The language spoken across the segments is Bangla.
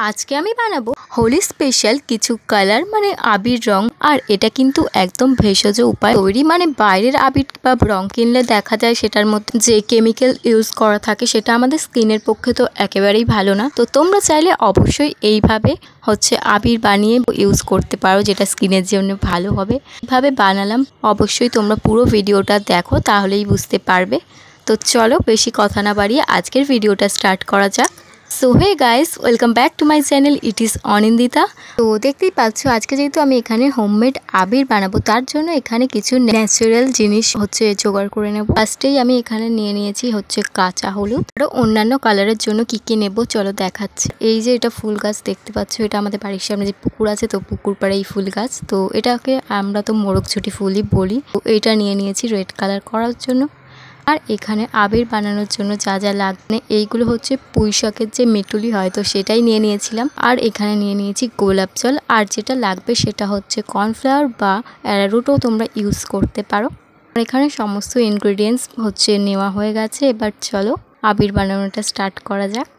আজকে আমি বানাবো হোলি স্পেশাল কিছু কালার মানে আবির রং। আর এটা কিন্তু একদম ভেষজ উপায় তৈরি, মানে বাইরের আবির বা রং কিনলে দেখা যায় সেটার মধ্যে যে কেমিক্যাল ইউজ করা থাকে সেটা আমাদের স্কিনের পক্ষে তো একেবারেই ভালো না। তো তোমরা চাইলে অবশ্যই এইভাবে আবির বানিয়ে ইউজ করতে পারো, যেটা স্কিনের জন্য ভালো হবে। এইভাবে বানালাম, অবশ্যই তোমরা পুরো ভিডিওটা দেখো, তাহলেই বুঝতে পারবে। তো চলো বেশি কথা না বাড়িয়ে আজকের ভিডিওটা স্টার্ট করা যাক। So hey guys, welcome back to my channel, it is Anindita. তো দেখতেই পাচ্ছ আজকে যেহেতু আমি এখানে হোমমেড আবির বানাবো, তার জন্য এখানে কিছু ন্যাচারাল জিনিস জোগাড় করে নেব। ফার্স্টেই আমি এখানে নিয়ে নিয়েছি কাঁচা হলুদ। আরও অন্যান্য কালারের জন্য কি কি নেব চলো দেখাচ্ছি। এই যে এটা ফুল গাছ দেখতে পাচ্ছ, এটা আমাদের বাড়ির সামনে যে পুকুর আছে, তো পুকুর পাড়ে এই ফুল গাছ, তো এটাকে আমরা তো মোরগছুটি ফুলই বলি। তো এইটা নিয়ে নিয়েছি রেড কালার করার জন্য। আর এখানে আবির বানানোর জন্য যা যা লাগবে এইগুলো পুঁই শাকের যে মেটুলি হয়, তো সেটাই নিয়ে নিয়েছিলাম। আর এখানে নিয়ে নিয়েছি গোলাপ জল। আর যেটা লাগবে সেটা কর্নফ্লাওয়ার বা অ্যারারুটও তোমরা ইউজ করতে পারো। আর এখানে সমস্ত ইনগ্রেডিয়েন্টস নেওয়া হয়ে গেছে। এবার চলো আবির বানানোটা স্টার্ট করা যাক।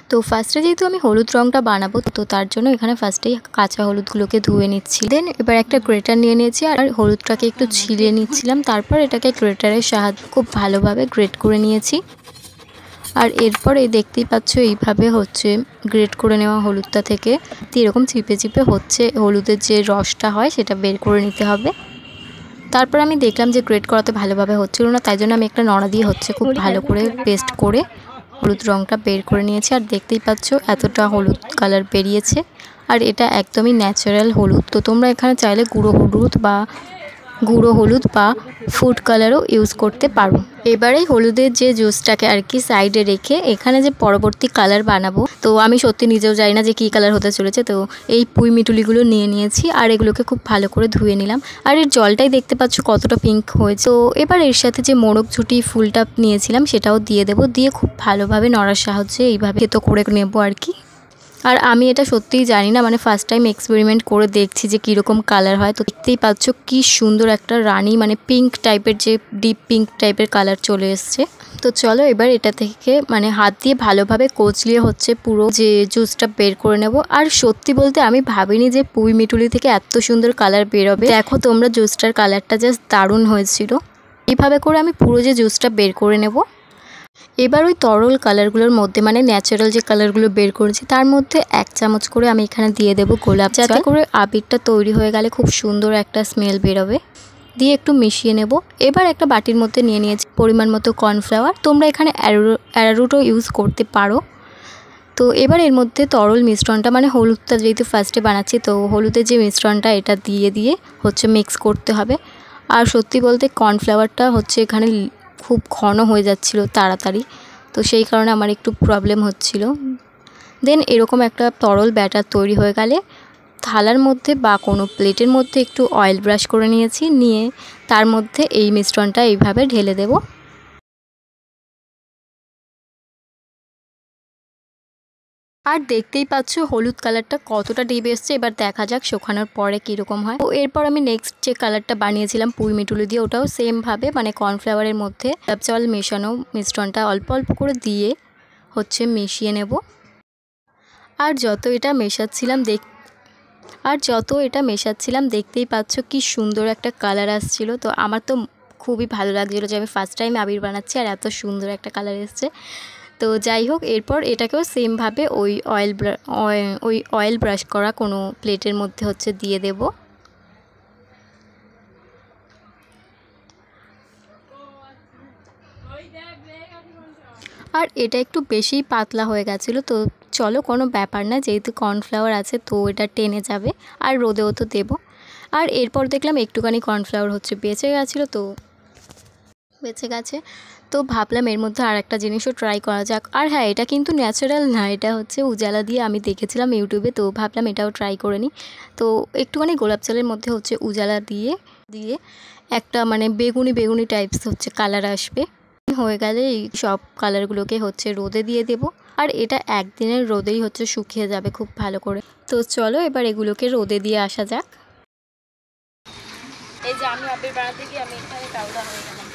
তো ফার্স্টে যেহেতু আমি হলুদ রঙটা বানাবো, তো তার জন্য এখানে ফার্স্টেই কাঁচা হলুদগুলোকে ধুয়ে নিচ্ছি। দেন এবার একটা গ্রেটার নিয়ে নিয়েছি আর হলুদটাকে একটু ছিলিয়ে নিচ্ছিলাম। তারপর এটাকে গ্রেটারের সাহায্যে খুব ভালোভাবে গ্রেট করে নিয়েছি। আর এরপর এই দেখতেই পাচ্ছ এইভাবে গ্রেট করে নেওয়া হলুদটা থেকে এরকম চিপে চিপে হলুদের যে রসটা হয় সেটা বের করে নিতে হবে। তারপর আমি দেখলাম যে গ্রেট করাতে ভালোভাবে হচ্ছিল না, তাই জন্য আমি একটা নড়া দিয়ে খুব ভালো করে পেস্ট করে হলুদ রঙটা বের করে নিয়েছি। আর দেখতেই পাচ্ছ এতটা হলুদ কালার বেরিয়েছে। আর এটা একদমই ন্যাচারাল হলুদ। তো তোমরা এখানে চাইলে গুঁড়ো হলুদ বা ফুড কালারও ইউজ করতে পারো। এবারে হলুদের যে জুসটাকে আর কি সাইডে রেখে এখানে যে পরবর্তী কালার বানাবো, তো আমি সত্যি নিজেও জানি না যে কী কালার হতে চলেছে। তো এই পুঁই মিটুলিগুলো নিয়ে নিয়েছি আর এগুলোকে খুব ভালো করে ধুয়ে নিলাম। আর এর জলটাই দেখতে পাচ্ছ কতটা পিঙ্ক হয়েছে। তো এবার এর সাথে যে মোরগঝুটি ফুলটা নিয়েছিলাম সেটাও দিয়ে দেবো, দিয়ে খুব ভালোভাবে নড়ার সাহায্যে এইভাবে তো করে নেবো আর কি। আর আমি এটা সত্যিই জানি না, মানে ফার্স্ট টাইম এক্সপেরিমেন্ট করে দেখছি যে কীরকম কালার হয়। তো দেখতেই পাচ্ছ কি সুন্দর একটা রানী, মানে পিঙ্ক টাইপের, যে ডিপ পিঙ্ক টাইপের কালার চলে এসছে। তো চলো এবার এটা থেকে হাত দিয়ে ভালোভাবে কচলিয়ে পুরো যে জুসটা বের করে নেব। আর সত্যি বলতে আমি ভাবিনি যে পুঁই মিটুলি থেকে এত সুন্দর কালার বেরোবে। দেখো তোমরা জুসটার কালারটা জাস্ট দারুণ হয়েছিল। এইভাবে করে আমি পুরো যে জুসটা বের করে নেব। এবার ওই তরল কালারগুলোর মধ্যে, মানে ন্যাচারাল যে কালারগুলো বের করেছি তার মধ্যে 1 চামচ করে আমি এখানে দিয়ে দেবো গোলাপ জল, যাতে করে আবিরটা তৈরি হয়ে গেলে খুব সুন্দর একটা স্মেল বেরোবে। দিয়ে একটু মিশিয়ে নেব। এবার একটা বাটির মধ্যে নিয়ে নিয়েছি পরিমাণ মতো কর্নফ্লাওয়ার। তোমরা এখানে অ্যারারুটও ইউজ করতে পারো। তো এবার এর মধ্যে তরল মিশ্রণটা, মানে হলুদটা যেহেতু ফার্স্টে বানাচ্ছি, তো হলুদের যে মিশ্রণটা এটা দিয়ে মিক্স করতে হবে। আর সত্যি বলতে কর্নফ্লাওয়ারটা এখানে খুব ঘন হয়ে যাচ্ছিল তাড়াতাড়ি, তো সেই কারণে আমার একটু প্রবলেম হচ্ছিল। দেন এরকম একটা তরল ব্যাটার তৈরি হয়ে গেলে থালার মধ্যে বা কোনো প্লেটের মধ্যে একটু অয়েল ব্রাশ করে নিয়েছি, নিয়ে তার মধ্যে এই মিশ্রণটা এইভাবে ঢেলে দেব। আর দেখতেই পাচ্ছ হলুদ কালারটা কতটা ডিপ এসছে। এবার দেখা যাক শুকানোর পরে কীরকম হয়। তো এরপর আমি নেক্সট যে কালারটা বানিয়েছিলাম পুঁই মিটুলি দিয়ে, ওটাও সেমভাবে কর্নফ্লাওয়ারের মধ্যে জল মেশানো মিশ্রণটা অল্প অল্প করে দিয়ে মিশিয়ে নেব। আর যত এটা মেশাচ্ছিলাম দেখতেই পাচ্ছ কি সুন্দর একটা কালার আসছিল। তো আমার তো খুবই ভালো লাগছিলো যে আমি ফার্স্ট টাইম আবির বানাচ্ছি আর এত সুন্দর একটা কালার এসছে। তো যাই হোক, এরপর এটাকেও সেমভাবে ওই অয়েল ব্রাশ করা কোনো প্লেটের মধ্যে দিয়ে দেব। আর এটা একটু বেশিই পাতলা হয়ে গেছিলো। তো চলো কোনো ব্যাপার না, যেহেতু কর্নফ্লাওয়ার আছে তো এটা টেনে যাবে। আর রোদেও তো দেবো। আর এরপর দেখলাম একটুখানি কর্নফ্লাওয়ার বেঁচে গেছে, তো ভাবলাম এর মধ্যে আর একটা জিনিসও ট্রাই করা যাক। আর হ্যাঁ, এটা কিন্তু ন্যাচারাল না, এটা উজালা দিয়ে আমি দেখেছিলাম ইউটিউবে, তো ভাবলাম এটাও ট্রাই করে নিই। তো একটুখানি গোলাপ জলের মধ্যে উজালা দিয়ে একটা বেগুনি টাইপস কালার আসবে। হয়ে গেলে এই সব কালারগুলোকে রোদে দিয়ে দেব। আর এটা একদিনের রোদেই শুকিয়ে যাবে খুব ভালো করে। তো চলো এবার এগুলোকে রোদে দিয়ে আসা যাক। এই যে আমি আবির বানাতে গিয়ে আমি এখানে কাউদা হয়ে গেলাম।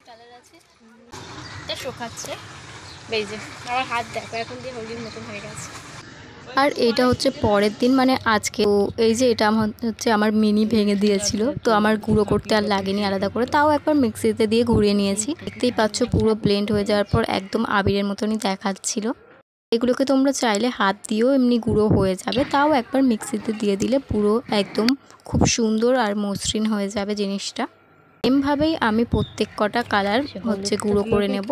কালার আছে এটা শুকাচ্ছে। এই যে আমার হাত দেখো এখন দিয়ে হলুদের মতন হয়ে গেছে। আর এটা হচ্ছে পরের দিন মানে আজকে। তো এই যে এটা হচ্ছে আমার মিনি ভেঙে দিয়েছিল, তো আমার গুঁড়ো করতে আর লাগেনি আলাদা করে, তাও একবার মিক্সিতে দিয়ে ঘুরিয়ে নিয়েছি। দেখতেই পাচ্ছ পুরো ব্লেন্ড হয়ে যাওয়ার পর একদম আবিরের মতনই দেখাচ্ছিল। এগুলোকে তোমরা চাইলে হাত দিয়েও এমনি গুঁড়ো হয়ে যাবে, তাও একবার মিক্সিতে দিয়ে দিলে পুরো একদম খুব সুন্দর আর মসৃণ হয়ে যাবে জিনিসটা। এমভাবেই আমি প্রত্যেক কটা কালার হচ্ছে গুঁড়ো করে নেব।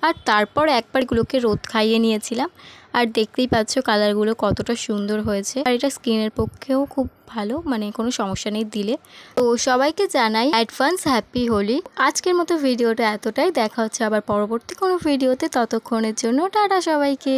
আর তারপর একবার এগুলোকে রোদ খাইয়ে নিয়েছিলাম। আর দেখতেই পাচ্ছ কালারগুলো কতটা সুন্দর হয়েছে। আর এটা স্কিনের পক্ষেও খুব ভালো, মানে কোনো সমস্যা নেই দিলে। তো সবাইকে জানাই অ্যাডভান্স হ্যাপি হোলি। আজকের মতো ভিডিওটা এতটাই, দেখা হচ্ছে আবার পরবর্তী কোনো ভিডিওতে। ততক্ষণের জন্য টাটা সবাইকে।